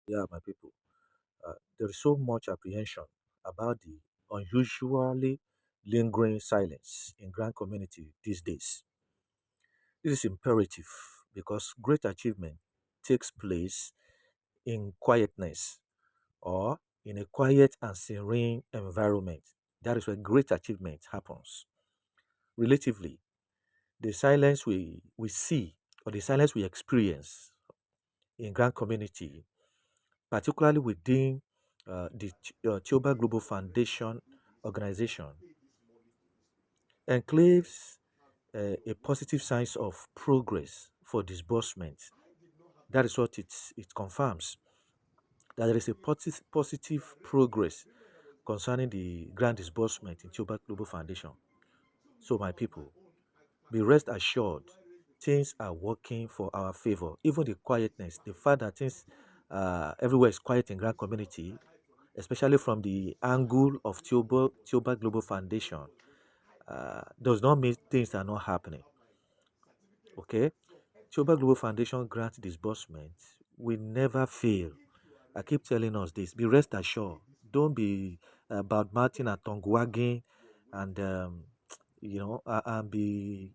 Yeah, my people. There is so much apprehension about the unusually lingering silence in grand community these days. This is imperative because great achievement takes place in quietness or in a quiet and serene environment. That is where great achievement happens. Relatively, the silence we see or the silence we experience in grand community, particularly within the Tuba Global Foundation organization, enclaves a positive signs of progress for disbursement. That is what it confirms, that there is a positive progress concerning the grant disbursement in Tuba Global Foundation. So, my people, be rest assured, things are working for our favor. Even the quietness, the fact that things everywhere is quiet in grand community, especially from the angle of Tuba Global Foundation, does not mean things are not happening. Okay, Tuba Global Foundation grant disbursement will never fail. I keep telling us this. Be rest assured. Don't be about Martin and tongue wagging and and be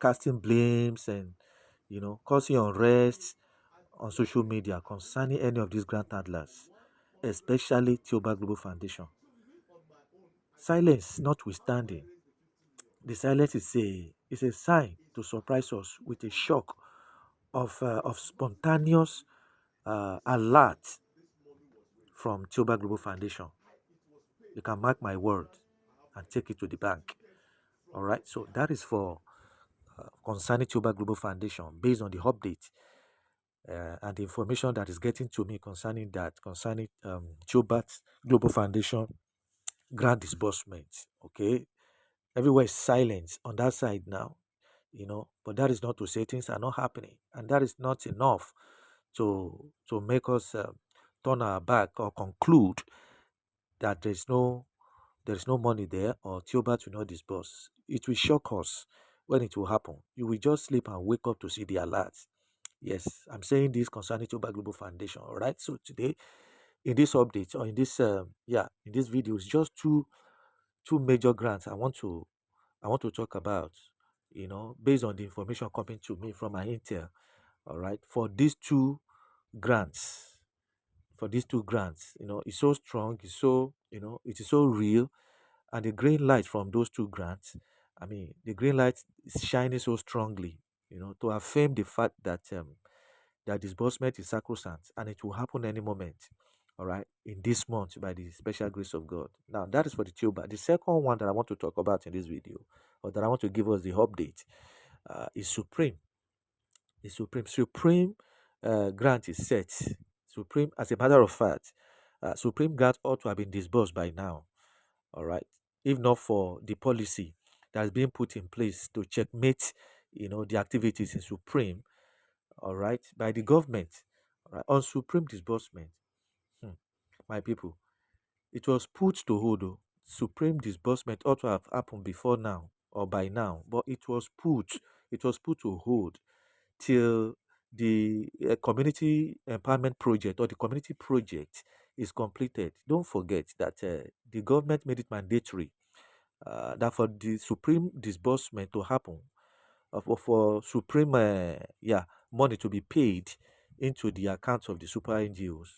casting blames and causing unrest on social media concerning any of these grant handlers, especially Tioba Global Foundation. Silence notwithstanding, the silence is a sign to surprise us with a shock of spontaneous alert from Tioba Global Foundation. You can mark my word and take it to the bank. All right. So that is for concerning Tuba Global Foundation based on the update and the information that is getting to me concerning Tuba Global Foundation grant disbursement. Okay. Everywhere is silence on that side now, but that is not to say things are not happening. And that is not enough to make us turn our back or conclude that there is no money there or Theobert will not disburse. It will shock us when it will happen. You will just sleep and wake up to see the alert. Yes, I'm saying this concerning Theobert Global Foundation. All right. So today, in this update or in this video, it's just two major grants I want to talk about. Based on the information coming to me from my intel. All right, grants for these two grants, it's so strong, it's so it is so real, and the green light from those two grants, I mean, the green light is shining so strongly, to affirm the fact that disbursement is sacrosanct and it will happen any moment. All right, in this month by the special grace of God. Now that is for the tuber. The second one that I want to talk about in this video, or that I want to give us the update, is Supreme. The Supreme grant is set. Supreme, as a matter of fact, Supreme grant ought to have been disbursed by now. All right, if not for the policy that has been put in place to checkmate, the activities in Supreme. All right, by the government. All right, on Supreme disbursement, hmm, my people, it was put to hold. Oh. Supreme disbursement ought to have happened before now or by now, but it was put to hold till the community empowerment project or the community project is completed. Don't forget that the government made it mandatory that for the supreme disbursement to happen, for supreme money to be paid into the accounts of the super NGOs.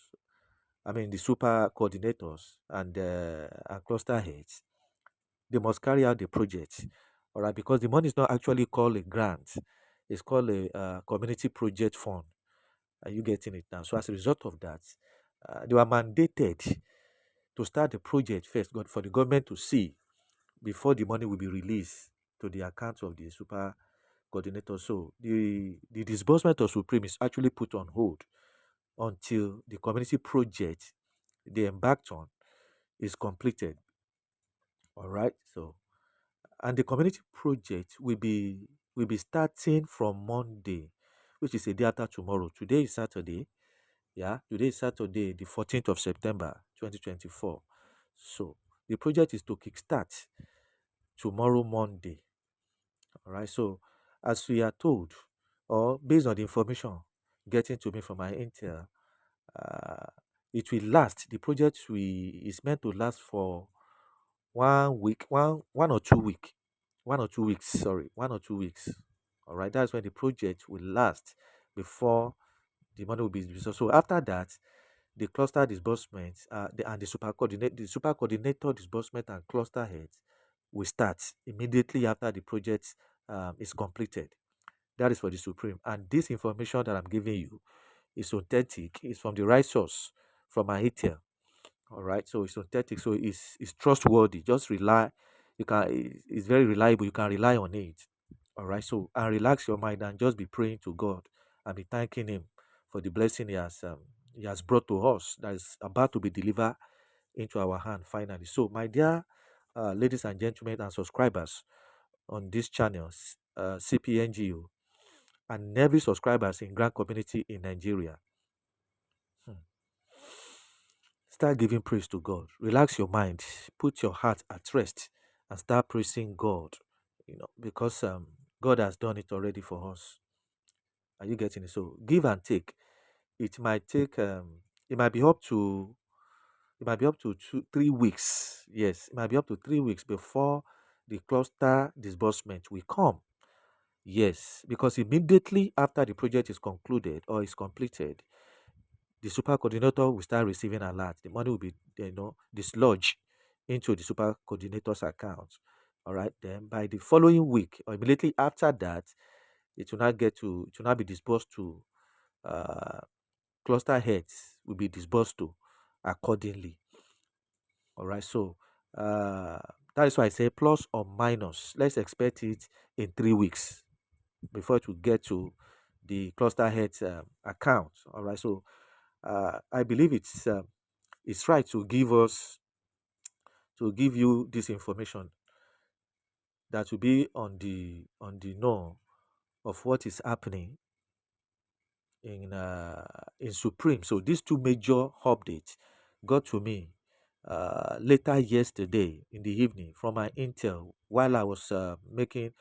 I mean the super coordinators and cluster heads. They must carry out the project, all right, because the money is not actually called a grant. It's called a community project fund. Are you getting it now? So as a result of that, they were mandated to start the project first, for the government to see before the money will be released to the account of the super coordinator. So the disbursement of Supreme is actually put on hold until the community project they embarked on is completed. All right. So, and the community project will be starting from Monday, which is a day after tomorrow. Today is Saturday. Yeah, today is Saturday, the 14th of September, 2024. So the project is to kickstart tomorrow, Monday. All right. So as we are told, or based on the information getting to me from my intel, Uh, it will last. The project is meant to last for 1 week, 1 or 2 week, 1 or 2 weeks. Sorry, 1 or 2 weeks. All right, that's when the project will last before the money will be disbursed. So after that, the cluster disbursement and the super coordinator disbursement and cluster heads will start immediately after the project is completed. That is for the supreme. And this information that I'm giving you is authentic. It's from the right source, from Ahitia. All right, so it's authentic, so it's trustworthy. Just rely. It's very reliable. You can rely on it. All right, so and relax your mind and just be praying to God and be thanking Him for the blessing He has brought to us that is about to be delivered into our hand finally. So, my dear ladies and gentlemen and subscribers on this channel, CPNGO, and every subscribers in Grand Community in Nigeria. Hmm. Start giving praise to God. Relax your mind. Put your heart at rest and start praising God. Because God has done it already for us. Are you getting it? So give and take. It might take it might be up to it might be up to 2 3 weeks. Yes, it might be up to 3 weeks before the cluster disbursement will come. Yes, because immediately after the project is concluded or is completed, the super coordinator will start receiving alerts. The money will be, dislodged into the super coordinator's account. All right. Then by the following week or immediately after that, it will not be disbursed to uh, cluster heads will be disbursed to accordingly. All right. So uh, that is why I say plus or minus. Let's expect it in 3 weeks before it will get to the cluster heads account. All right. So I believe it's right to give you this information that will be on the know of what is happening in Supreme. So these two major updates got to me later yesterday in the evening from my intel while I was making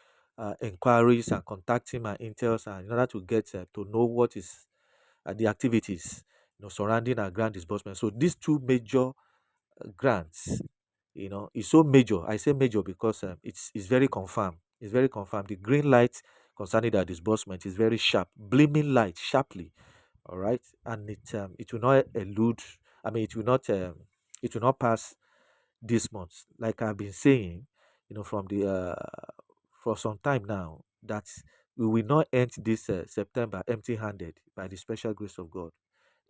inquiries and contacting my intels and in order to get to know what is the activities surrounding our grant disbursement. So these two major grants, is so major. I say major because it's very confirmed. It's very confirmed. The green light concerning that disbursement is very sharp, gleaming light sharply. All right, and it will not elude. I mean, it will not pass this month. Like I've been saying, from the for some time now, that we will not end this September empty-handed by the special grace of God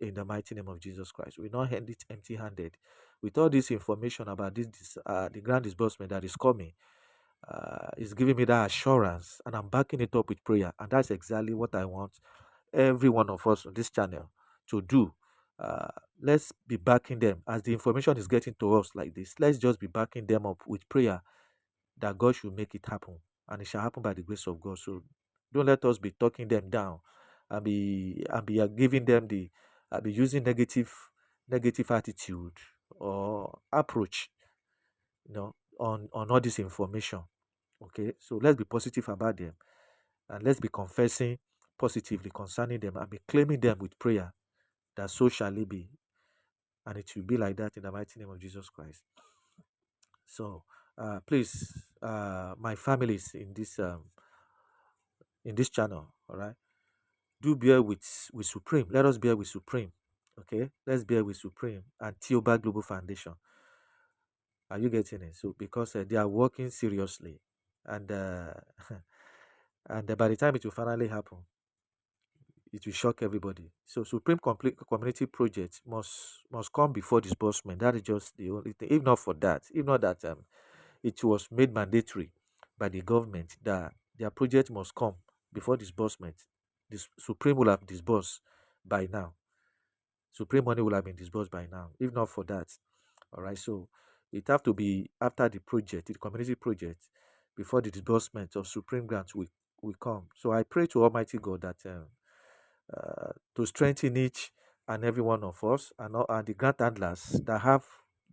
in the mighty name of Jesus Christ. We will not end it empty-handed. With all this information about the grand disbursement that is coming, is giving me that assurance, and I'm backing it up with prayer, and that's exactly what I want every one of us on this channel to do. Uh, let's be backing them as the information is getting to us like this. Let's just be backing them up with prayer that God should make it happen, and it shall happen by the grace of God. So don't let us be talking them down and be giving them be using negative attitude or approach, on all this information. Okay, so let's be positive about them and let's be confessing positively concerning them and be claiming them with prayer that so shall it be, and it will be like that in the mighty name of Jesus Christ. So please, my families in this channel, all right, do bear with Supreme. Let us bear with Supreme. Okay, let's bear with Supreme and THEOBERT Global Foundation. Are you getting it? So because they are working seriously, and and by the time it will finally happen, it will shock everybody. So Supreme Complete Community Project must come before disbursement. That is just the only thing. If not for that, if not that it was made mandatory by the government that their project must come before disbursement, this Supreme will have disbursed by now. Supreme money will have been disbursed by now. If not for that, all right. So it have to be after the project, the community project, before the disbursement of Supreme grants will come. So I pray to Almighty God that to strengthen each and every one of us and the grant handlers that have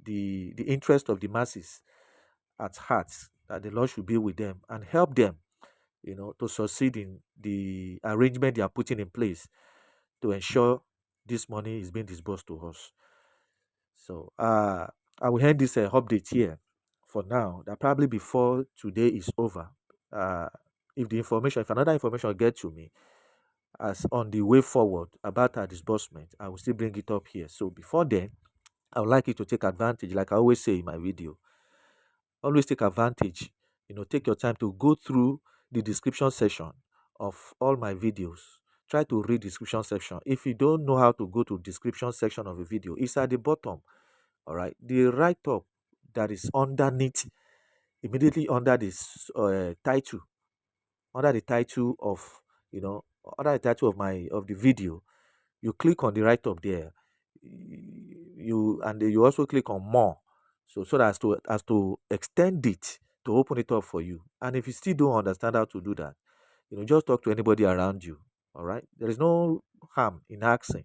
the interest of the masses at heart, that the Lord should be with them and help them, to succeed in the arrangement they are putting in place to ensure this money is being disbursed to us. So I will end this update here for now. That probably before today is over, uh, if another information get to me as on the way forward about our disbursement, I will still bring it up here. So before then, I would like you to take advantage, like I always say in my video. Always take advantage. Take your time to go through the description section of all my videos. Try to read description section. If you don't know how to go to description section of a video, it's at the bottom. All right, the write up that is underneath, immediately under this title, under the title of you know under the title of the video, you click on the write up there. You also click on more, so that as to extend it, to open it up for you. And if you still don't understand how to do that, just talk to anybody around you. All right, there is no harm in asking.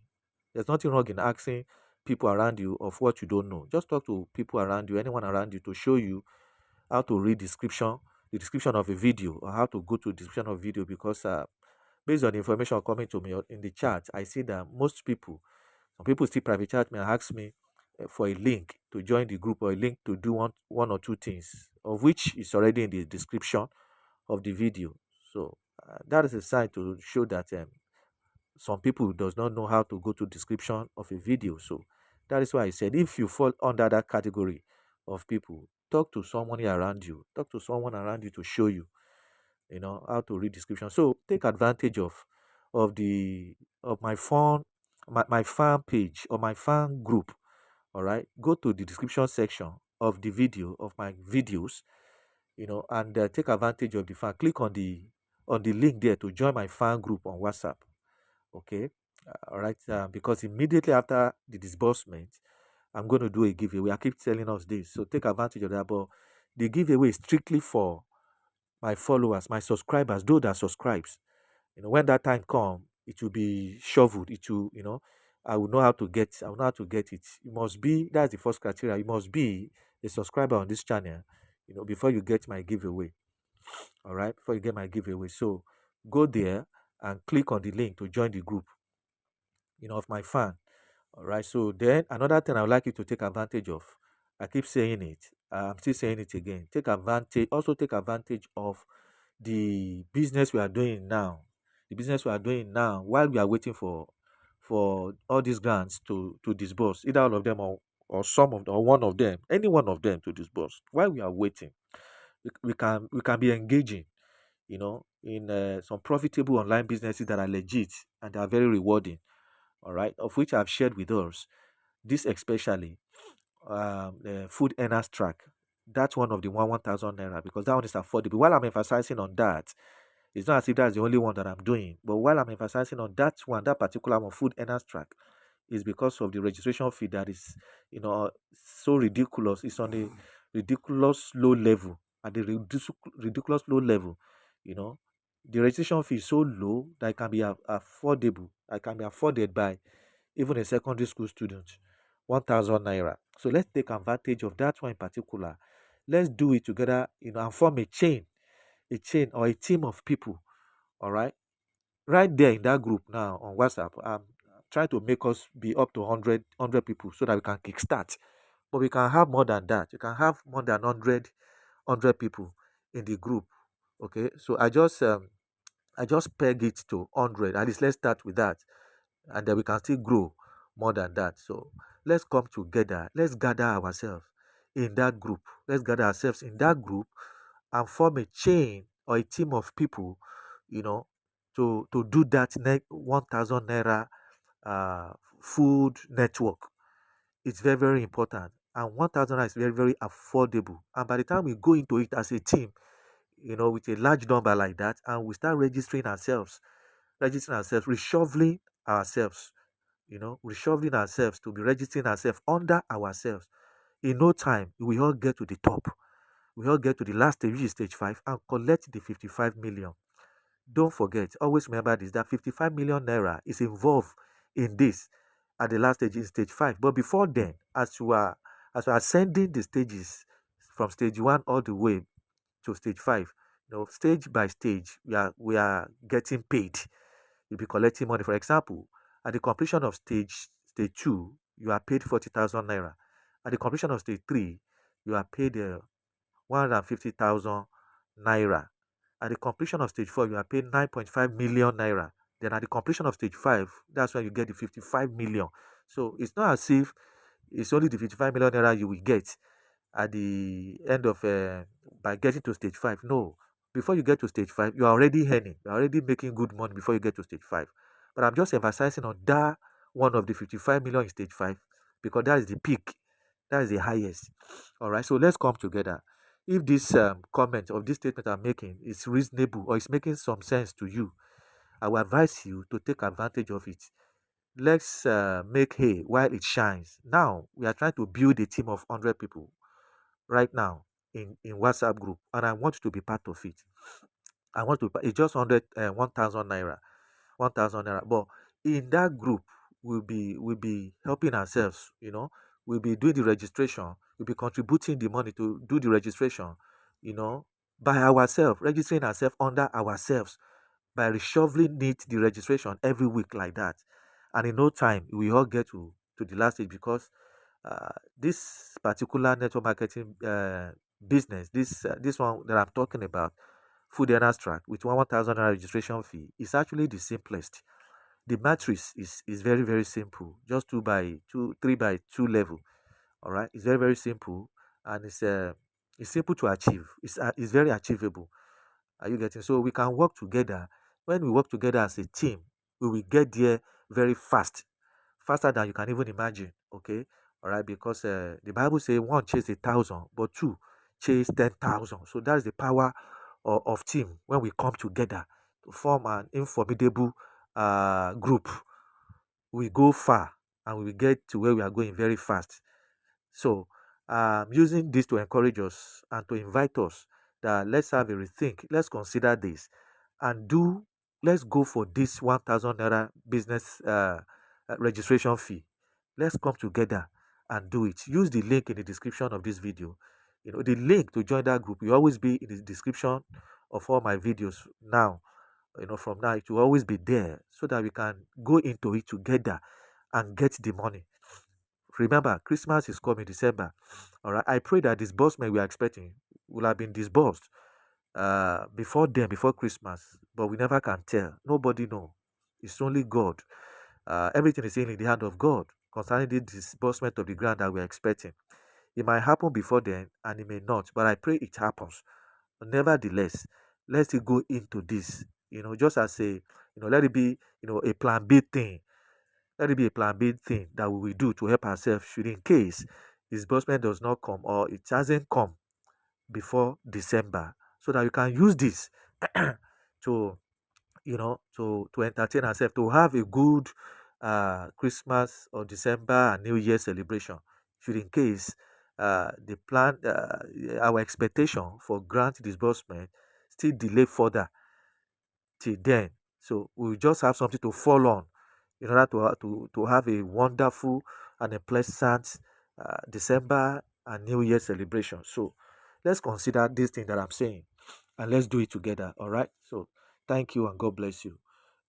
There's nothing wrong in asking people around you of what you don't know. Just talk to people around you, anyone around you, to show you how to read the description of a video, or how to go to description of video. Because based on the information coming to me in the chat, I see that some people still private chat me and ask me for a link to join the group, or a link to do one or two things, of which is already in the description of the video. So that is a sign to show that some people does not know how to go to description of a video. So that is why I said, if you fall under that category of people, talk to someone around you. Talk to someone around you to show you, how to read description. So take advantage of the of my phone, my fan page, or my fan group. All right, go to the description section of the video, of my videos, and take advantage of the fan. Click on the link there to join my fan group on WhatsApp. Okay. All right. Because immediately after the disbursement, I'm going to do a giveaway. I keep telling us this, so take advantage of that. But the giveaway is strictly for my followers, my subscribers, those that subscribes. When that time come, it will be shoveled. It will, I will know how to get. I will know how to get it. You must be. That's the first criteria. You must be a subscriber on this channel, before you get my giveaway. All right, before you get my giveaway. So go there and click on the link to join the group, of my fan. All right. So then another thing I would like you to take advantage of. I keep saying it. I'm still saying it again. Take advantage. Also take advantage of the business we are doing now. The business we are doing now while we are waiting for all these grants to disburse, either all of them, or some of them, or one of them, any one of them to disburse. While we are waiting, we can be engaging, in some profitable online businesses that are legit and are very rewarding. All right, of which I've shared with us. This especially the food earners track. That's one of the 1,000 naira, because that one is affordable. While I'm emphasizing on that, it's not as if that's the only one that I'm doing. But while I'm emphasizing on that one, that particular one, food earners track, is because of the registration fee that is, so ridiculous. It's on a ridiculous low level. At the ridiculous low level, you know, the registration fee is so low that it can be affordable. It can be afforded by even a secondary school student. 1,000 naira. So let's take advantage of that one in particular. Let's do it together, and form a chain or a team of people. All right, right there in that group now on WhatsApp. I'm trying to make us be up to 100 people, so that we can kickstart. But we can have more than that. You can have more than 100 people in the group. Okay, so I just peg it to 100. At least let's start with that, and then we can still grow more than that. So let's come together. Let's gather ourselves in that group. Let's gather ourselves in that group and form a chain or a team of people, you know, to do that 1,000 naira uh, food network. It's very, very important. And 1,000 naira is very, very affordable. And by the time we go into it as a team, with a large number like that, and we start registering ourselves, reshuffling ourselves to be registering ourselves under ourselves. In no time, we all get to the top. We all get to the last stage, which is stage 5, and collect the 55 million. Don't forget, always remember this, that 55 million naira is involved in this at the last stage, in stage 5. But before then, as we are ascending the stages from stage 1 all the way to stage 5, stage by stage, we are getting paid. You'll be collecting money. For example, At the completion of stage two, you are paid 40,000 naira. At the completion of stage three, you are paid 150,000 naira. At the completion of stage four, you are paid 9.5 million naira. Then at the completion of stage five, that's when you get the 55 million. So it's not as if it's only the 55 million naira you will get at the end of by getting to stage five. No, before you get to stage five, you are already earning, you're already making good money before you get to stage five. But I'm just emphasizing on that one of the 55 million in stage five because that is the peak, that is the highest. All right, so let's come together. If this comment or this statement I'm making is reasonable or is making some sense to you, I will advise you to take advantage of it. Let's make hay while it shines. Now we are trying to build a team of 100 people right now in WhatsApp group, and I want you to be part of it. I want to. It's just 1,000 naira, 1,000 naira. But in that group, we'll be helping ourselves. We'll be doing the registration. We'll be contributing the money to do the registration. You know, by ourselves, registering ourselves under ourselves by reshuffling it the registration every week like that, and in no time we all get to the last stage because this particular network marketing business, this one that I'm talking about, food earners track with 1,000 naira registration fee, is actually the simplest. The matrix is very very simple, just 2 by 2, 3 by 2 level. All right, it's very very simple, and it's simple to achieve. It's very achievable. Are you getting? So we can work together. When we work together as a team, we will get there very fast, faster than you can even imagine. Okay, all right, because the Bible says one chase 1,000, but two chase 10,000. So that's the power of team when we come together to form an informidable group. We go far and we will get to where we are going very fast. So, using this to encourage us and to invite us that let's have a rethink, let's consider this and let's go for this 1,000 naira business registration fee. Let's come together and do it. Use the link in the description of this video. The link to join that group will always be in the description of all my videos now. From now, it will always be there so that we can go into it together and get the money. Remember, Christmas is coming December. All right. I pray that disbursement we are expecting will have been disbursed before then, before Christmas. But we never can tell. Nobody know. It's only God. Everything is in the hand of God concerning the disbursement of the grant that we are expecting. It might happen before then and it may not. But I pray it happens. Nevertheless, let's still go into this. Just as let it be, a plan B thing. Let it be a plan B thing that we will do to help ourselves should in case disbursement does not come or it hasn't come before December, so that we can use this to to entertain ourselves, to have a good Christmas or December and New Year celebration. Should in case the plan, our expectation for grant disbursement still delay further till then. So we will just have something to fall on in order to have a wonderful and a pleasant December and New Year celebration. So let's consider this thing that I'm saying and let's do it together. All right. So thank you and God bless you.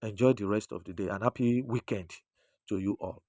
Enjoy the rest of the day and happy weekend to you all.